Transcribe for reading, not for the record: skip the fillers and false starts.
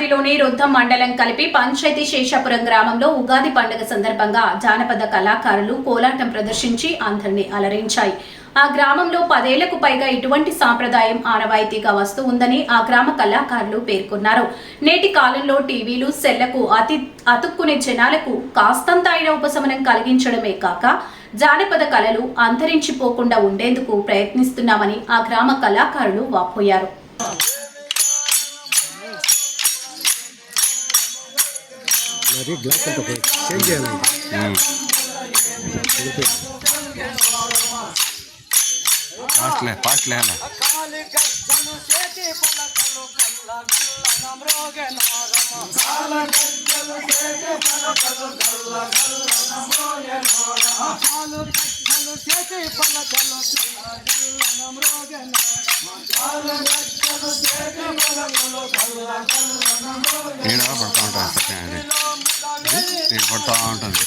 పరిధిలోని రుద్దం మండలం కలిపి పంచాయతీ శేషాపురం గ్రామంలో ఉగాది పండుగ సందర్భంగా జానపద కళాకారులు కోలాటం ప్రదర్శించి అందరినీ అలరించాయి. ఆ గ్రామంలో 10 ఏళ్లకు పైగా ఇటువంటి సాంప్రదాయం ఆనవాయితీగా వస్తూ ఉందని ఆ గ్రామ కళాకారులు పేర్కొన్నారు. నేటి కాలంలో టీవీలు, సెల్లకు అతుక్కునే జనాలకు కాస్తంత అయిన ఉపశమనం కలిగించడమే కాక జానపద కళలు అంతరించిపోకుండా ఉండేందుకు ప్రయత్నిస్తున్నామని ఆ గ్రామ కళాకారులు వాపోయారు. పడుతూ ఉంటుంది.